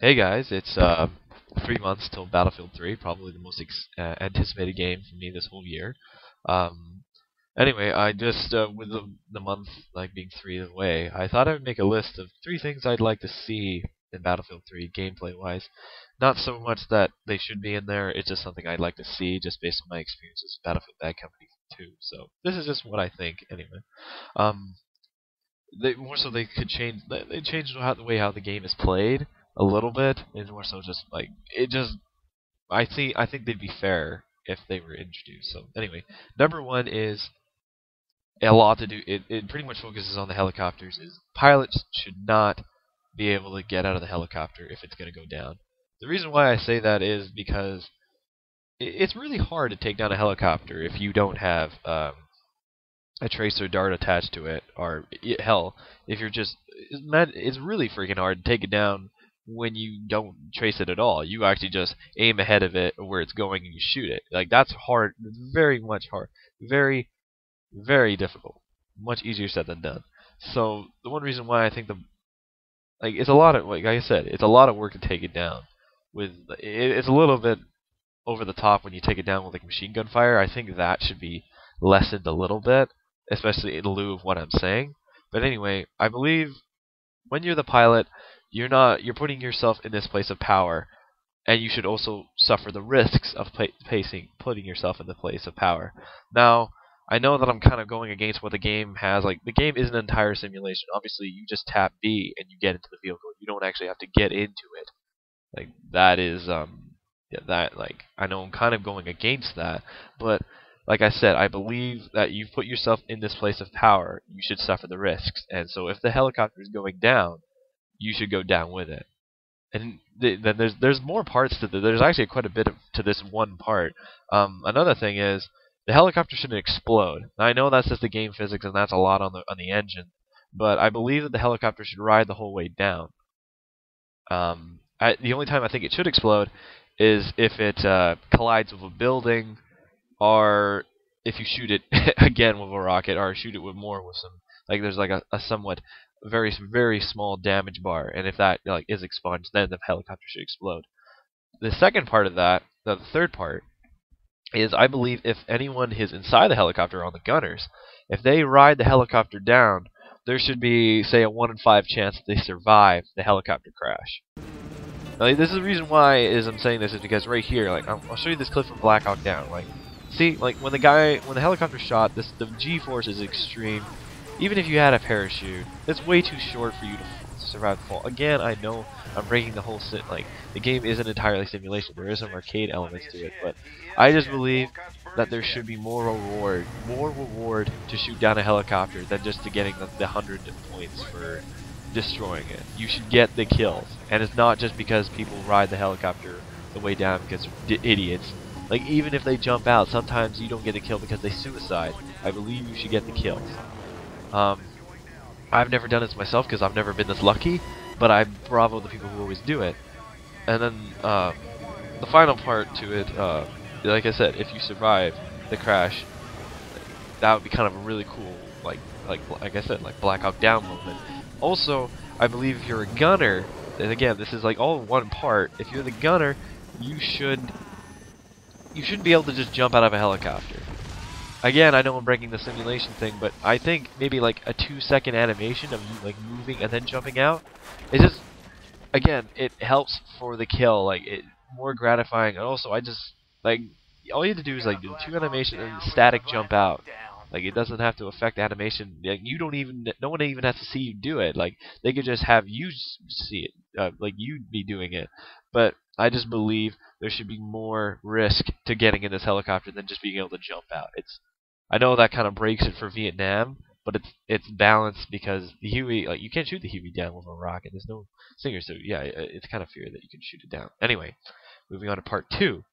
Hey guys, it's 3 months till Battlefield 3, probably the most anticipated game for me this whole year. Um, anyway, I just with the month like being 3 away, I thought I would make a list of 3 things I'd like to see in Battlefield 3 gameplay wise. Not so much that they should be in there; it's just something I'd like to see, just based on my experiences with Battlefield Bad Company 2. So this is just what I think, anyway. Um, more so they could change they changed the way how the game is played a little bit, and more so just like it just I think they'd be fair if they were introduced. So anyway, number one is a lot to do. It pretty much focuses on the helicopters. Is pilots should not be able to get out of the helicopter if it's going to go down. The reason why I say that is because it's really hard to take down a helicopter if you don't have a tracer dart attached to it, or hell, if you're just it's really freaking hard to take it down when you don't trace it at all. You actually just aim ahead of it where it's going and you shoot it. Like that's hard, very much hard, very very difficult. Much easier said than done. So the one reason why I think it's a lot of like I said, it's a lot of work to take it down. It's a little bit over the top when you take it down with like machine gun fire. I think that should be lessened a little bit, especially in lieu of what I'm saying. But anyway, I believe when you're the pilot, you're putting yourself in this place of power, and you should also suffer the risks of putting yourself in the place of power. Now, I know that I'm kind of going against what the game has. Like the game is an entire simulation. Obviously, you just tap B and you get into the vehicle. You don't actually have to get into it. Like that is yeah, that like I know I'm kind of going against that, but like I said, I believe that you've put yourself in this place of power, you should suffer the risks. And so if the helicopter is going down, you should go down with it. And then there's more parts to this. There's actually quite a bit to this one part. Another thing is the helicopter shouldn't explode. Now, I know that's just the game physics and that's a lot on the engine, but I believe that the helicopter should ride the whole way down. The only time I think it should explode is if it collides with a building, or if you shoot it again with a rocket, or shoot it with some like there's like a somewhat very small damage bar, and if that like is expunged, then the helicopter should explode. The second part of that, the third part, is I believe if anyone is inside the helicopter on the gunners, if they ride the helicopter down, there should be say a 1 in 5 chance that they survive the helicopter crash. Now, this is the reason why I'm saying this is because right here, like I'll show you this clip from Black Hawk Down. Like, see, like when the helicopter shot, the G-force is extreme. Even if you had a parachute, it's way too short for you to survive the fall. Again, I know I'm breaking the whole like the game isn't entirely simulation. There is some arcade elements to it, but I just believe that there should be more reward to shoot down a helicopter than just to getting the 100 points for destroying it. You should get the kills, and it's not just because people ride the helicopter the way down because they're idiots. Like even if they jump out, sometimes you don't get a kill because they suicide. I believe you should get the kills. Um, I've never done this myself because I've never been this lucky, but I bravo the people who always do it. And then the final part to it, like I said, if you survive the crash, that would be kind of a really cool, like I said, like Black Hawk Down moment. Also, I believe if you're a gunner, and again, this is like all one part. If you're the gunner, you shouldn't be able to just jump out of a helicopter. Again, I know I'm breaking the simulation thing, but I think maybe like a 2-second animation of you like moving and then jumping out. It just, again, it helps for the kill, like it more gratifying. And also, I just like all you have to do is like do 2 animation and static jump out. Like it doesn't have to affect animation. Like, no one even has to see you do it. Like they could just have you see it, like you'd be doing it. But I just believe there should be more risk to getting in this helicopter than just being able to jump out. I know that kind of breaks it for Vietnam, but it's balanced because the Huey, like you can't shoot the Huey down with a rocket. There's no stinger, so yeah, it's kind of fear that you can shoot it down. Anyway, moving on to part two.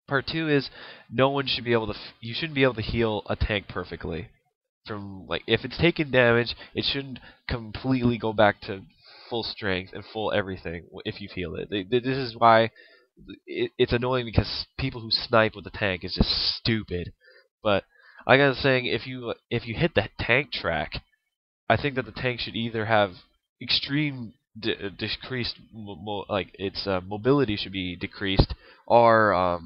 Part two is no one should be able to. You shouldn't be able to heal a tank perfectly. From like if it's taken damage, it shouldn't completely go back to full strength and full everything if you heal it. This is why it's annoying because people who snipe with the tank is just stupid. But like I was saying, if you hit the tank track, I think that the tank should either have extreme decreased, like its mobility should be decreased, or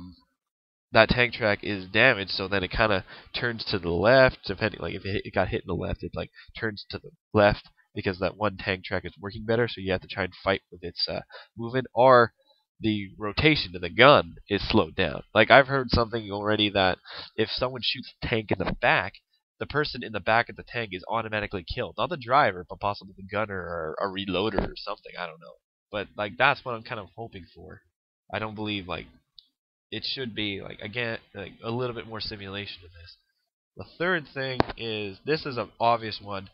that tank track is damaged, so then it kind of turns to the left. Depending, like if it got hit in the left, it like turns to the left because that one tank track is working better. So you have to try and fight with its movement, or the rotation of the gun is slowed down. Like I've heard something already that if someone shoots a tank in the back, the person in the back of the tank is automatically killed. Not the driver, but possibly the gunner or a reloader or something. I don't know. But like that's what I'm kind of hoping for. I don't believe like it should be like again like a little bit more simulation in this. The third thing is this is an obvious one,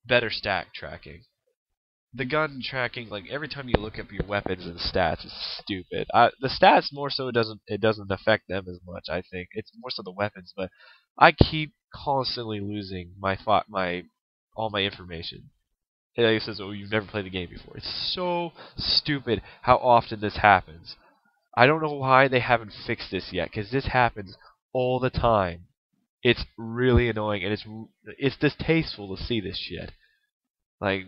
better stack tracking. The gun tracking, like every time you look up your weapons and stats, is stupid. The stats more so it doesn't affect them as much. I think it's more so the weapons, but I keep constantly losing my all my information. It says, "Oh, you've never played the game before." It's so stupid how often this happens. I don't know why they haven't fixed this yet, because this happens all the time. It's really annoying, and it's distasteful to see this shit. Like,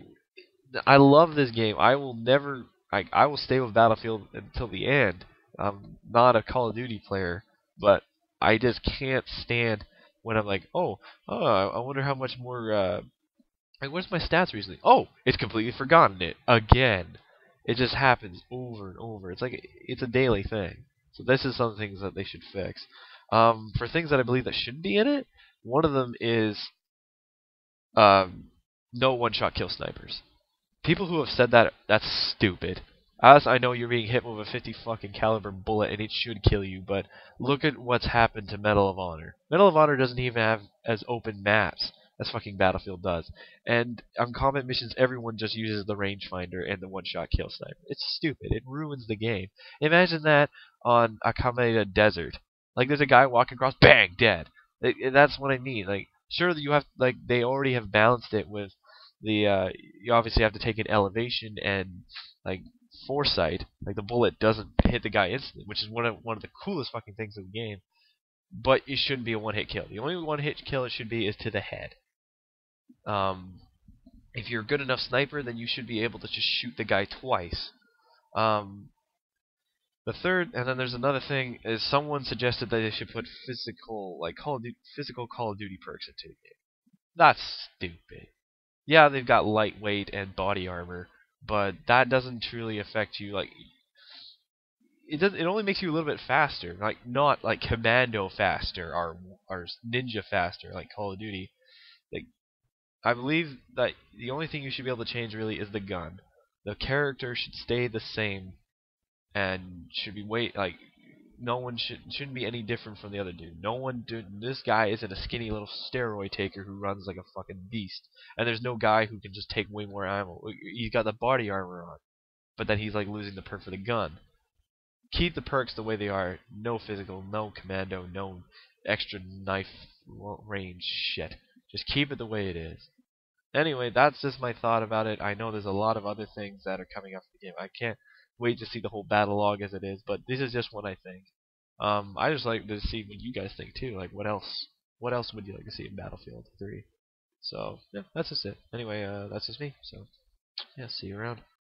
I love this game. I will never, I will stay with Battlefield until the end. I'm not a Call of Duty player, but I just can't stand when I'm like, I wonder how much more. Like, what's my stats recently? Oh, it's completely forgotten it again. It just happens over and over. It's like it's a daily thing. So this is some things that they should fix. For things that I believe that should be in it, one of them is um, no one-shot kill snipers. People who have said that, that's stupid. As I know you're being hit with a 50 fucking caliber bullet and it should kill you, but look at what's happened to Medal of Honor. Medal of Honor doesn't even have as open maps as fucking Battlefield does. And on combat missions, everyone just uses the rangefinder and the one-shot kill sniper. It's stupid. It ruins the game. Imagine that on a Akameda Desert. Like, there's a guy walking across, bang, dead. That's what I mean. Like, sure, you have, like, they already have balanced it with you obviously have to take in elevation and like foresight. Like the bullet doesn't hit the guy instantly, which is one of the coolest fucking things of the game. But it shouldn't be a one hit kill. The only one hit kill it should be is to the head. Um, if you're a good enough sniper, then you should be able to just shoot the guy twice. Um, the third, and then there's another thing, is someone suggested that they should put physical, like physical Call of Duty perks into the game. That's stupid. Yeah, they've got lightweight and body armor, but that doesn't truly affect you. Like it does, it only makes you a little bit faster, like not like commando faster or ninja faster like Call of Duty. Like I believe that the only thing you should be able to change really is the gun. The character should stay the same and should be no one shouldn't be any different from the other dude. This guy isn't a skinny little steroid taker who runs like a fucking beast. And there's no guy who can just take way more ammo. He's got the body armor on, but then he's like losing the perk for the gun. Keep the perks the way they are. No physical, no commando, no extra knife range shit. Just keep it the way it is. Anyway, that's just my thought about it. I know there's a lot of other things that are coming up in the game. I can't wait to see the whole battle log as it is, but this is just what I think. I just like to see what you guys think too. Like, what else? What else would you like to see in Battlefield 3? So yeah, that's just it. Anyway, that's just me. So yeah, see you around.